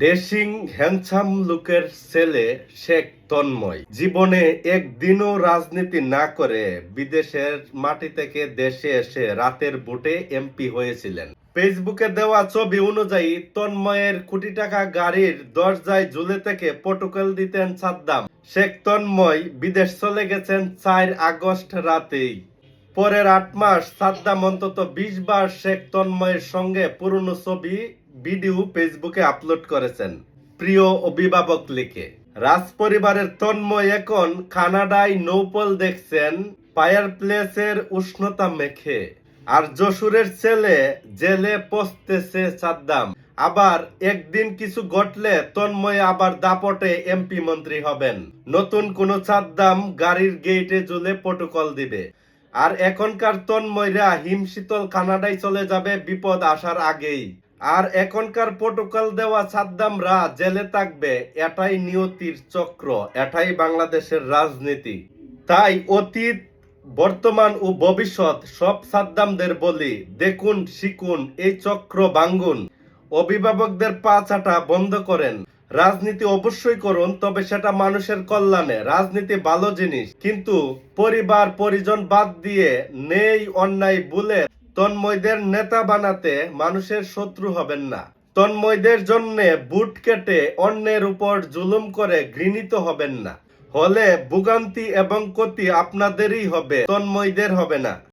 ডেশিং handsome লুকের ছেলে শেখ তন্ময় জীবনে একদিনও রাজনীতি না করে বিদেশের মাটি থেকে দেশে এসে রাতের ভোটে এমপি হয়েছিলেন। ফেসবুকে দেওয়া ছবি অনুযায়ী তন্ময়ের কোটি টাকা গাড়ির দরজায় ঝুলে থেকে প্রটোকল দিতেন সাদ্দাম। শেখ তন্ময় বিদেশ চলে গেছেন 4 আগস্ট রাতেই। পরের 8 মাস সাদ্দাম অন্তত 20 বার শেখ তন্ময়ের সঙ্গে পুরনো ছবি ভিডিও ফেসবুকে আপলোড করেছেন। প্রিয় অভিভাবক লিখে রাজ পরিবারের তন্ময় এখন কানাডায় নৌপল দেখছেন ফায়ার প্লেসের উষ্ণতা মেখে, আর যশোরের ছেলে জেলে পচতেছে সাদ্দাম। আবার একদিন কিছু ঘটলে তন্ময় আবার দাপটে এমপি মন্ত্রী হবেন। নতুন কোন সাদ্দাম গাড়ির গেটে ঝুলে প্রটোকল দিবে। আর এখনকার তন্ময়রা হিমশীতল কানাডায় চলে যাবে বিপদ আসার আগেই। আর এখনকার প্রটোকল দেওয়া সাদ্দামরা জেলে থাকবে। এটাই নিয়তির চক্র, এটাই বাংলাদেশের রাজনীতি। তাই অতীত, বর্তমান ও ভবিষ্যৎ সব সাদ্দামদের বলি, দেখুন শিখুন এই চক্র ভাঙ্গুন। অভিভাবকদের পা চাটা বন্ধ করেন। রাজনীতি অবশ্যই করুন, তবে সেটা মানুষের কল্যাণে। রাজনীতি ভালো জিনিস, কিন্তু পরিবার পরিজন বাদ দিয়ে নেই অন্যায় ভুলে তন্ময়দের নেতা বানাতে মানুষের শত্রু হবেন না। তন্ময়দের জন্য বুট কেটে অন্যের উপর জুলুম করে ঘৃণিত হবেন না। হলে ভোগান্তি এবং ক্ষতি আপনাদেরই হবে, তন্ময়দের হবে না।